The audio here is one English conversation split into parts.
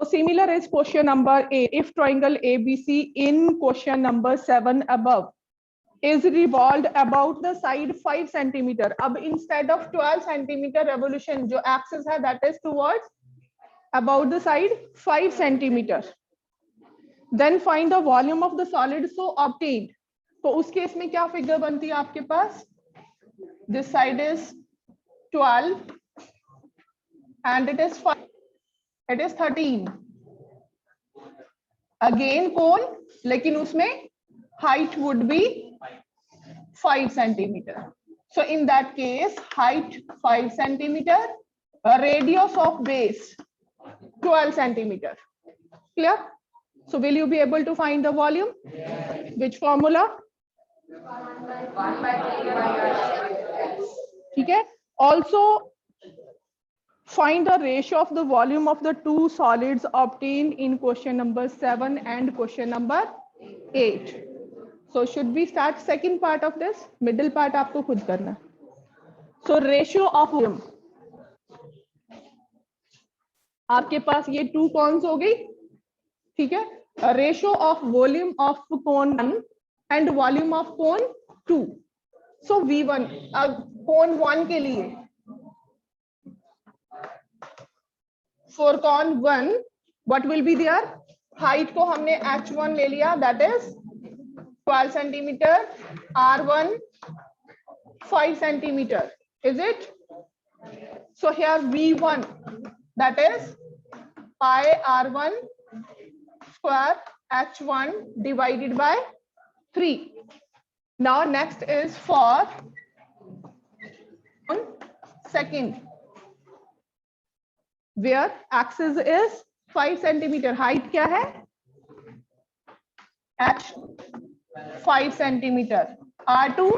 So similar is question number 8. If triangle ABC in question number 7 above is revolved about the side 5 centimeter. अब instead of 12 centimeter revolution जो axis है that is towards about the side 5 centimeter. Then find the volume of the solid so obtained. तो उस case में क्या figure बनती है आपके पास? This side is 12 and it is 5. It is 13. Again cone, लेकिन उसमें height would be 5 centimeter. So in that case, height 5 centimeter, radius of base 12 centimeter. Clear? So will you be able to find the volume? Which formula? Okay. Also find the ratio of the volume of the two solids obtained in question number 7 and question number 8. So should we start second part of this? Middle part आपको खुद करना. So ratio of volume. आपके पास ये two cones हो गई, ठीक है? Ratio of volume of cone 1 and volume of cone 2. So V1 cone 1 के लिए for cone 1 what will be their height को हमने h1 ले लिया, that is 12 centimeter, r1 5 centimeter, is it? So here V1 that is pi r1 square h1 divided by 3. Now next is for second, where axis is 5 centimeter, height क्या है? h 5 centimeter, r2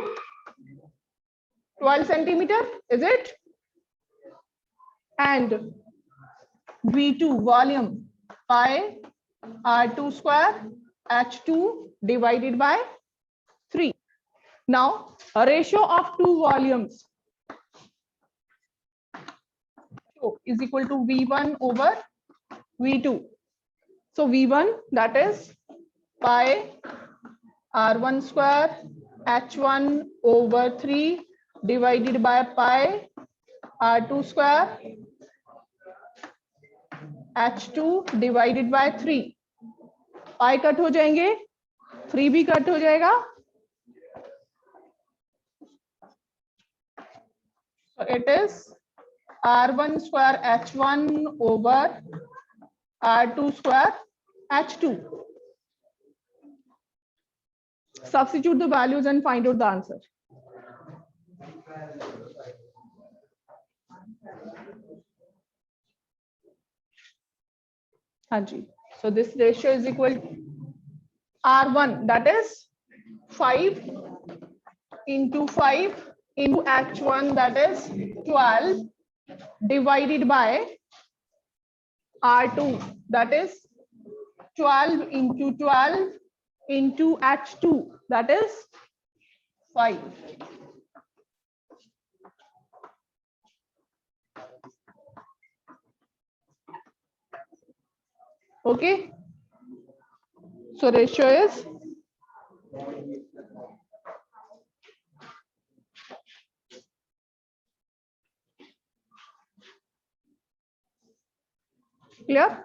12 centimeter, is it? And V2 volume pi r2 square h2 divided by 3. Now a ratio of two volumes is equal to V1 over V2. So V1 that is pi r1 square h1 over 3 divided by pi r2 square h2 divided by 3. pi cut हो जाएंगे, 3 भी cut हो जाएगा. So it is r1 square h1 over r2 square h2. Substitute the values and find out the answer. Hanji. So this ratio is equal to r1 that is 5 into 5 into h1 that is 12 divided by r2 that is 12 into 12 into h2 that is 5. Okay, so ratio is clear?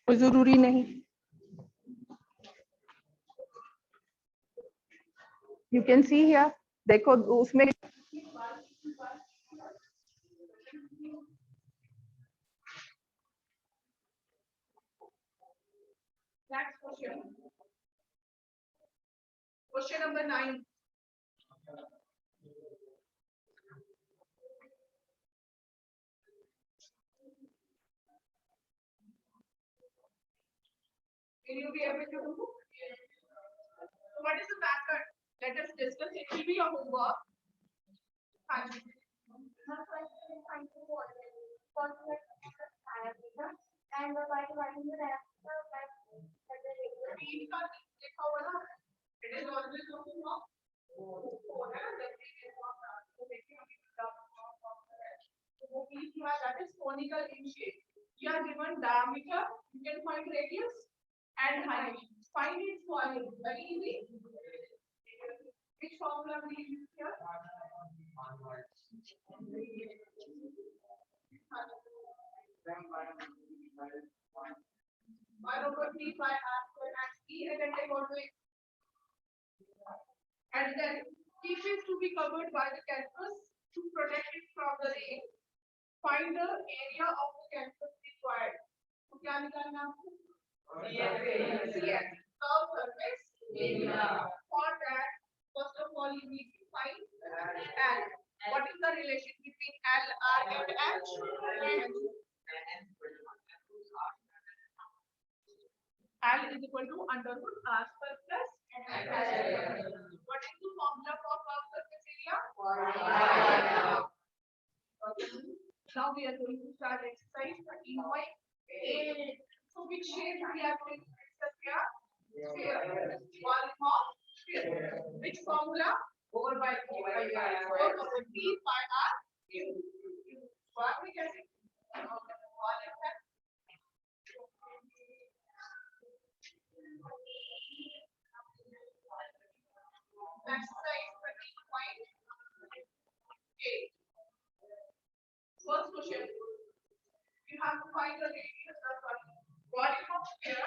कोई जरूरी नहीं. You can see here, देखो उसमें next question. Question number 9. Will you be able to do? So what is the method? Let us discuss. It will be your homework. And it is always looking up. that is conical in shape. You are given diameter, you can find radius and height. Find its volume. Very easy. Which formula we use here? 1/3 by r square and e, and then take out it. And then keep it to be covered by the canvas to protect it from the rain. Find the area of the canvas required. तो क्या निकालना आपको? Yes. Curved surface area. For that, first of all, you need to find L. What is the relation between L, R, and H? L is equal to under root R square plus H. What is the formula for curved surface area? Now we are going to start exercise 13.8. So which shape we are going to discuss here? Sphere. Volume of sphere. Which formula? Over by 4 over P by R cube. What we can say? Volume है. Exercise 13.8. First question. You have to find the radius of volume of sphere,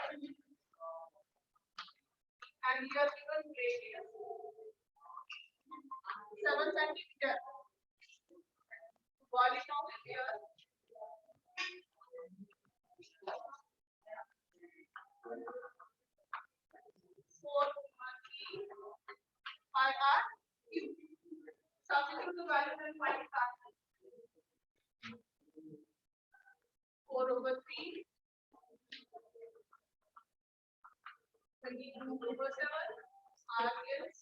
and here given radius 7 centimeter. Volume of sphere 4 pi r cube. Substitute the value and find it. 4 over 3, 22 over 7, R is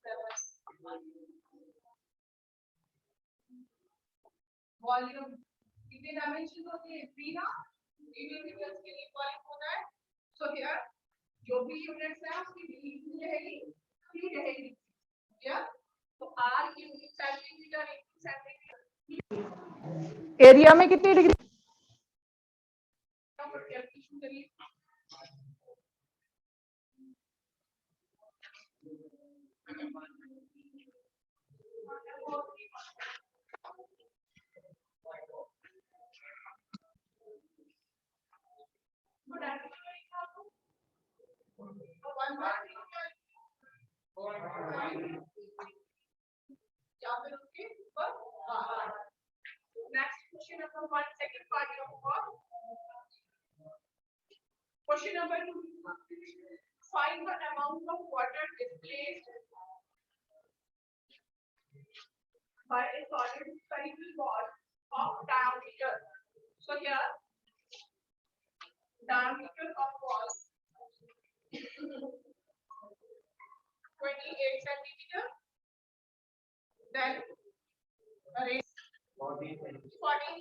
7. Volume कितने dimension होते हैं? 3 ना? 3 units के लिए volume होता है. So here जो भी यूनिट्स है उसकी डिग्री रहेगी 3 रहेगी. क्या? तो R unit centimetre into centimetre. Area में कितनी डिग्री? कैलकुलेशन करिए. Next question number 1, second part of work. Question number 2. Find the amount of water displaced by a solid spherical ball of diameter. So here, diameter of ball 28 centimeter. Then radius 14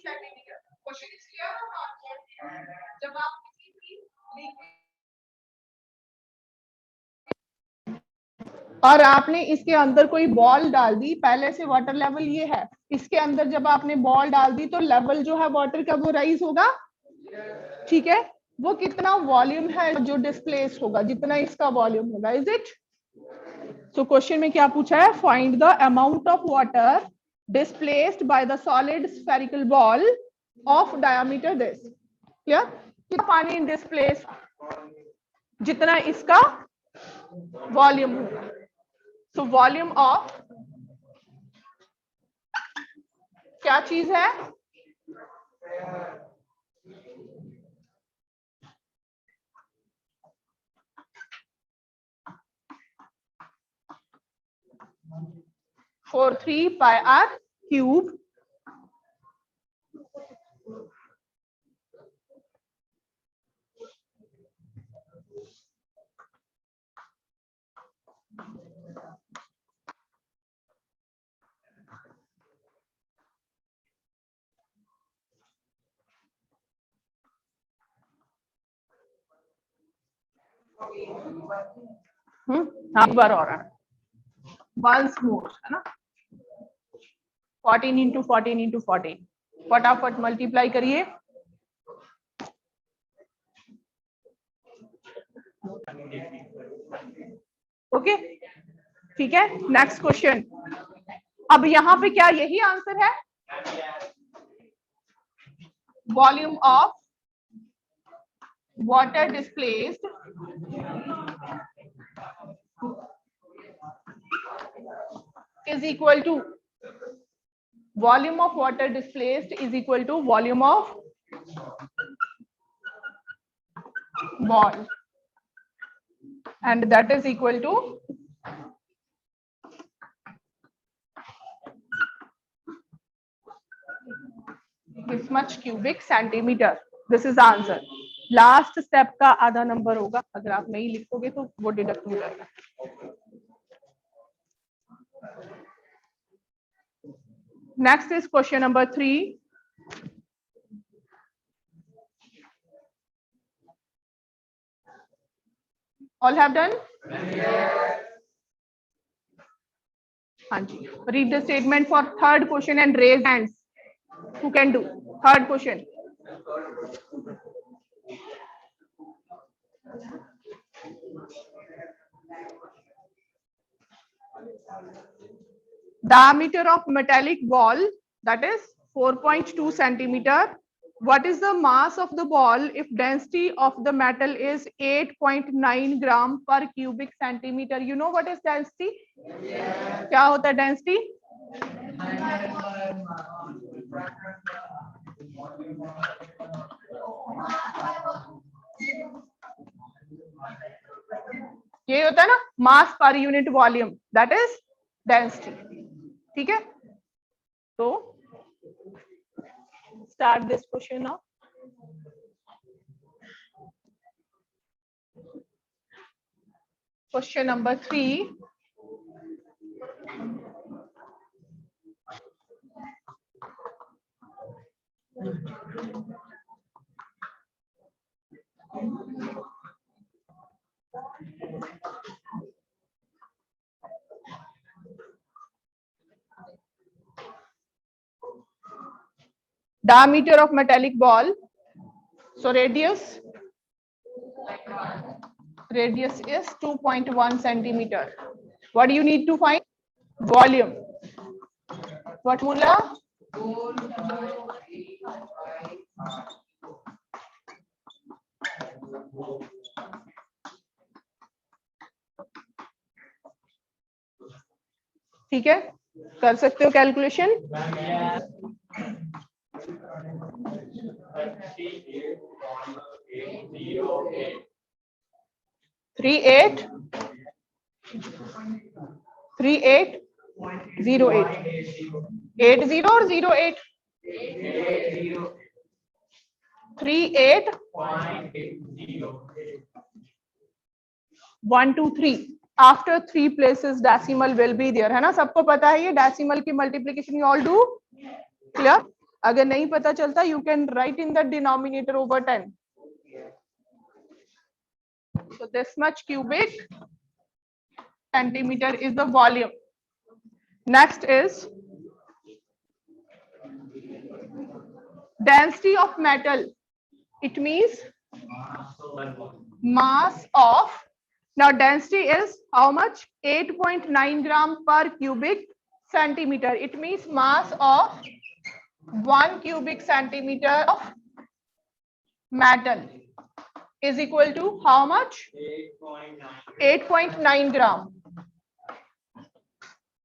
centimeter. Question is clear or not? जब आप किसी भी और आपने इसके अंदर कोई ball डाल दी, पहले से वाटर लेवल ये है, इसके अंदर जब आपने बॉल डाल दी तो लेवल जो है वाटर का वो राइज होगा. ठीक है, वो कितना वॉल्यूम है जो डिस्प्लेस होगा, जितना इसका वॉल्यूम होगा. Is it? सो क्वेश्चन में क्या पूछा है? Find the amount of water displaced by the solid spherical ball of diameter this. Clear? कितना पानी डिस्प्लेस, जितना इसका वॉल्यूम होगा. सो वॉल्यूम ऑफ क्या चीज है? फोर 3 पाई आर क्यूब एक बार और वंस मोर है ना. 14 इंटू 14 इंटू 14, फटाफट मल्टीप्लाई करिए। ओके, ठीक है। Next question. अब यहां पे क्या यही आंसर है? Volume of water displaced is equal to volume of water displaced is equal to volume of ball, and that is equal to this much cubic centimeter. This is the answer. Last step का आधा number होगा, अगर आप नहीं लिखोगे तो वो deduct हो जाएगा। Next is question number 3। All have done? हाँ जी। Read the statement for third question and raise hands who can do third question. Diameter of metallic ball, that is 4.2 centimeter. What is the mass of the ball if density of the metal is 8.9 gram per cubic centimeter? You know what is density? क्या होता है density? ये होता है ना mass per unit volume, that is density. ठीक है, तो start this question now. Question number 3। Diameter of metallic ball, so radius is 2.1 centimeter. What do you need to find? Volume. What formula? ठीक है, कर सकते हो कैलकुलेशन। थ्री एट 80 और 08 38.123 after 3 places decimal will be there, है ना? सबको पता है ये डेसिमल की multiplication, you all do clear? अगर नहीं पता चलता you can write in the denominator over 10. So this much cubic centimeter is the volume. Next is density of metal. It means mass of, now density is how much? 8.9 gram per cubic centimeter. It means mass of 1 cubic centimeter of metal is equal to how much? 8.9 gram.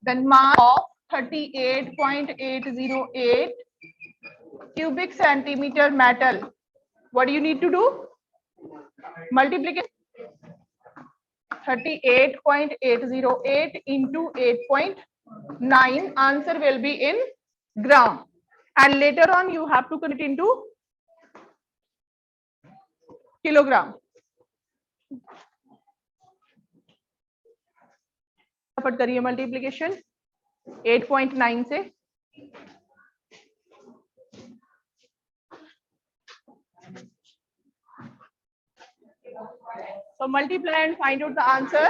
Then mass of 38.808 cubic centimeter metal. What do you need to do? Multiplication. 38.808 into 8.9. Answer will be in gram. And later on you have to convert it into kilogram. फटाफट करिए multiplication 8.9 से। So multiply and find out the answer.